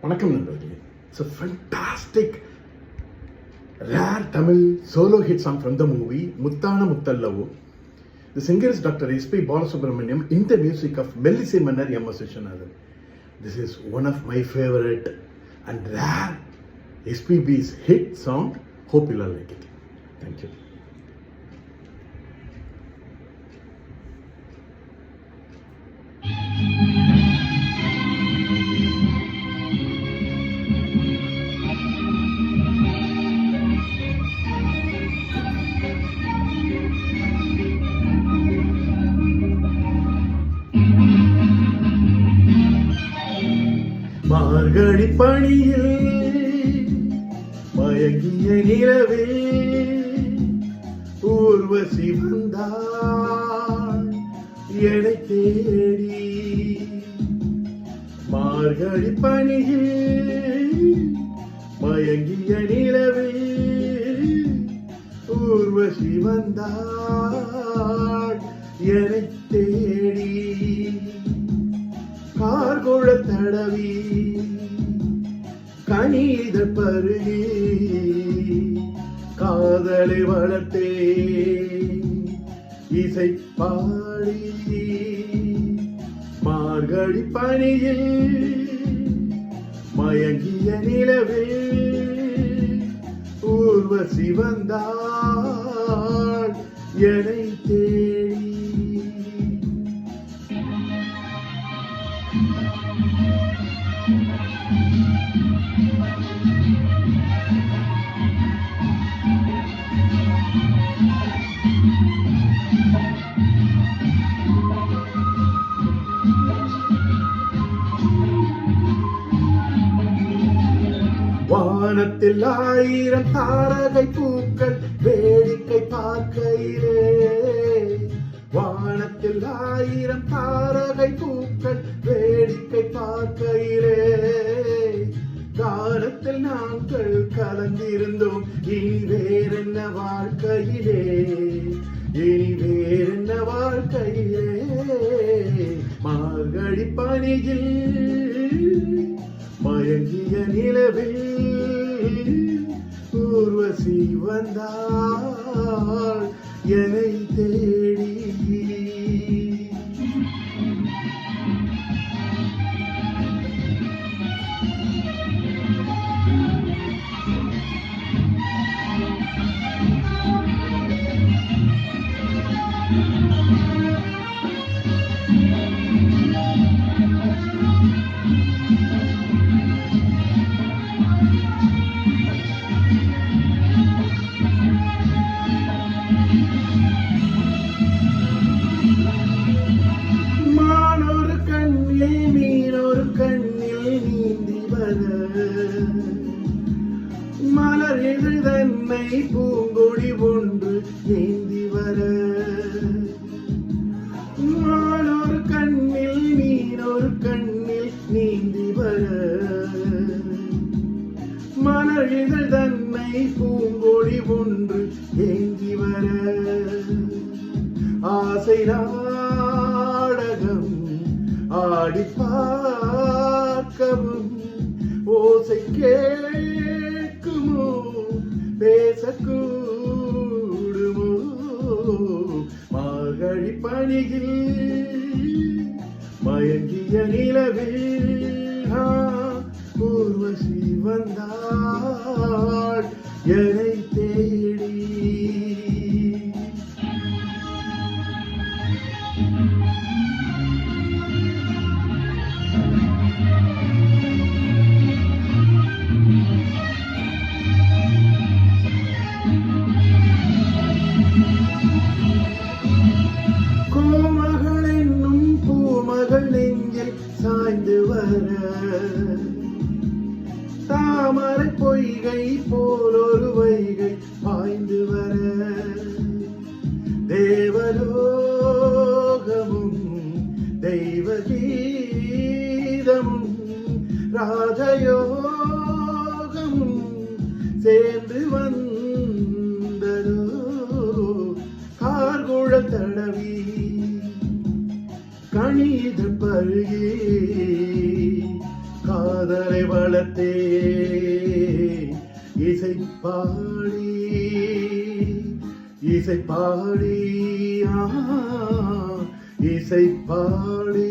வணக்கம் நண்பர்களே. It's a fantastic rare Tamil solo hit song from the movie Muttana Muttallavu. The singer is Dr. S.P. Balasubramaniam in the music of Mellisai Mannar M.S. Vishwanathan. This is one of my favorite and rare SPB's hit song. Hope you'll all like it. Thank you. மார்கழி பணியில் மயங்கிய நிலவில் ஊர்வசி வந்தாள் என்னை தேடி. மார்கழி பணியில் மயங்கிய நிலவில் ஊர்வசி வந்தாள் என்னை தேடி. கார்குழ தடவி கணித பருகி காதலை வளர்த்தே இசை பாடி. மார்கழி பணியில் மயங்கிய நிலவில் ஊர்வசி வந்தாள் என்னை தேடி. வானத்தில் 1000 தாரகை பூக்கள் வேடிக்கை பார்க்கையிலே. வானத்தில் 1000 தாரகை பூக்கள் வேடிக்கை பார்க்கையிலே. காலத்தில் நாங்கள் கலந்திருந்தோம் இனி வேறென்ன வாழ்க்கையிலே. இனி வேறென்ன வாழ்க்கையிலே. மார்கழி பணியில் மயங்கிய நிலவில் ஊர்வசி வந்தாள் என்னை தேடி. மலரில் தன்னை பூங்கொடி ஒன்று ஏந்தி வர. மானொரு கண்ணில் மீனொரு கண்ணில் நீந்தி வர. மலரில் தன்னை பூங்கொடி ஒன்று ஏந்தி வர. ஆசை நாடகம் ஆடி பார்க்கவும் ஓசை கேட்குமோ பேசக்கூடுமோ. மார்கழி பணியில் மயங்கிய நிலவில் ஊர்வசி வந்தாள் என்னை தேடி. கோமகள் என்னும் பூமகள் நெஞ்சில் சாய்ந்து வர. தாமரை பொய்கை போலொரு வைகை பாய்ந்து வர. தேவலோகமும் தெய்வ கீதமும் ராஜயோகமும் சேர்ந்து வந்ததோ. கார்குழ தடவி கணித பருகி காதலை வளர்த்தே இசை பாடி இசை பாடி இசை பாடி